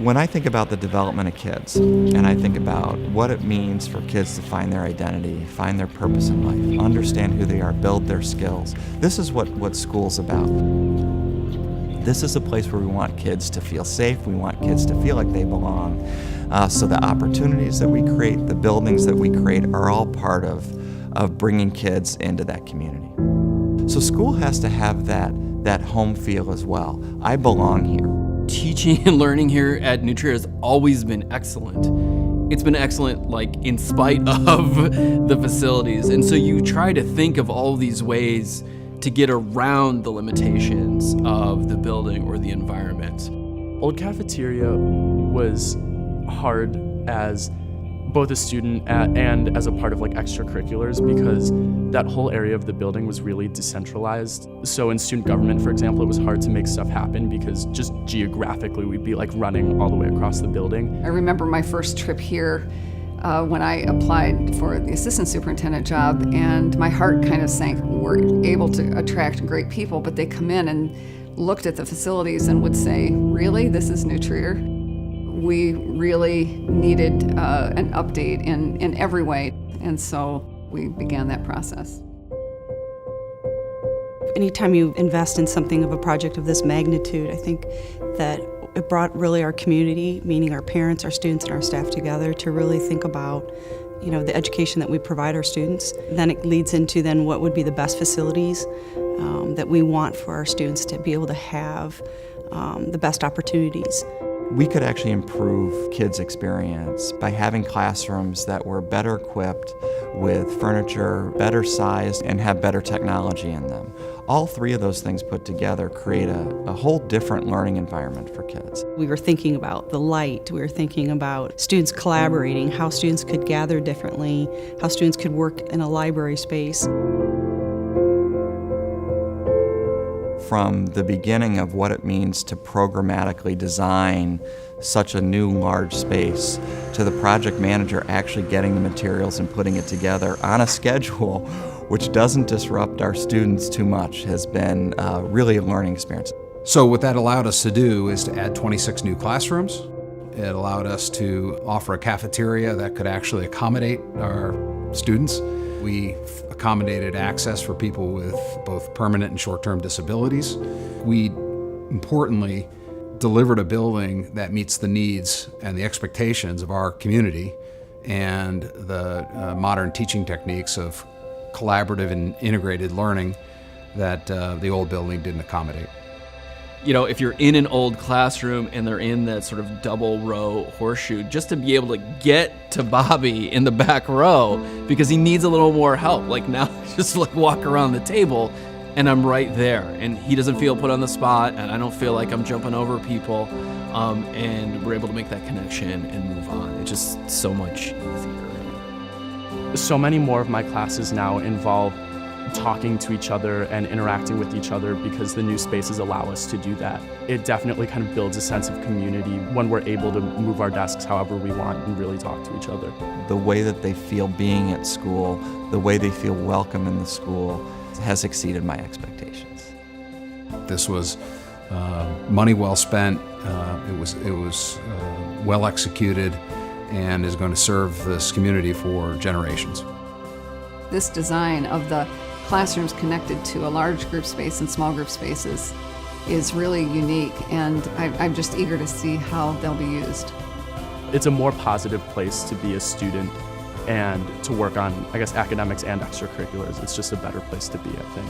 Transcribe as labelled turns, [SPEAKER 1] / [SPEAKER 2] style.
[SPEAKER 1] When I think about the development of kids, and I think about what it means for kids to find their identity, find their purpose in life, understand who they are, build their skills, this is what school's about. This is a place where we want kids to feel safe, we want kids to feel like they belong. So the opportunities that we create, the buildings that we create are all part of bringing kids into that community. So school has to have that home feel as well. I belong here.
[SPEAKER 2] Teaching and learning here at NewTrier has always been excellent. It's been excellent, like, in spite of the facilities. And so you try to think of all these ways to get around the limitations of the building or the environment.
[SPEAKER 3] Old cafeteria was hard as both a student and as a part of like extracurriculars, because that whole area of the building was really decentralized. So in student government, for example, it was hard to make stuff happen because just geographically we'd be like running all the way across the building.
[SPEAKER 4] I remember my first trip here when I applied for the assistant superintendent job, and my heart kind of sank. We're able to attract great people, but they come in and looked at the facilities and would say, really, this is NewTrier? We really needed an update in every way, and so we began that process.
[SPEAKER 5] Anytime you invest in something of a project of this magnitude, I think that it brought really our community, meaning our parents, our students, and our staff together to really think about, you know, the education that we provide our students. Then it leads into then what would be the best facilities that we want for our students to be able to have the best opportunities.
[SPEAKER 1] We could actually improve kids' experience by having classrooms that were better equipped with furniture, better sized, and have better technology in them. All three of those things put together create a whole different learning environment for kids.
[SPEAKER 5] We were thinking about the light, we were thinking about students collaborating, how students could gather differently, how students could work in a library space.
[SPEAKER 1] From the beginning of what it means to programmatically design such a new large space to the project manager actually getting the materials and putting it together on a schedule which doesn't disrupt our students too much has been really a learning experience.
[SPEAKER 6] So what that allowed us to do is to add 26 new classrooms. It allowed us to offer a cafeteria that could actually accommodate our students. We accommodated access for people with both permanent and short-term disabilities. We, importantly, delivered a building that meets the needs and the expectations of our community and the modern teaching techniques of collaborative and integrated learning that the old building didn't accommodate.
[SPEAKER 2] You know, if you're in an old classroom and they're in that sort of double row horseshoe, just to be able to get to Bobby in the back row because he needs a little more help. Like now, just like walk around the table and I'm right there, and he doesn't feel put on the spot, and I don't feel like I'm jumping over people, and we're able to make that connection and move on. It's just so much easier.
[SPEAKER 3] So many more of my classes now involve talking to each other and interacting with each other because the new spaces allow us to do that. It definitely kind of builds a sense of community when we're able to move our desks however we want and really talk to each other.
[SPEAKER 1] The way that they feel being at school, the way they feel welcome in the school has exceeded my expectations.
[SPEAKER 6] This was money well spent, it was well executed, and is going to serve this community for generations.
[SPEAKER 4] This design of the classrooms connected to a large group space and small group spaces is really unique, and I'm just eager to see how they'll be used.
[SPEAKER 3] It's a more positive place to be a student and to work on, I guess, academics and extracurriculars. It's just a better place to be, I think.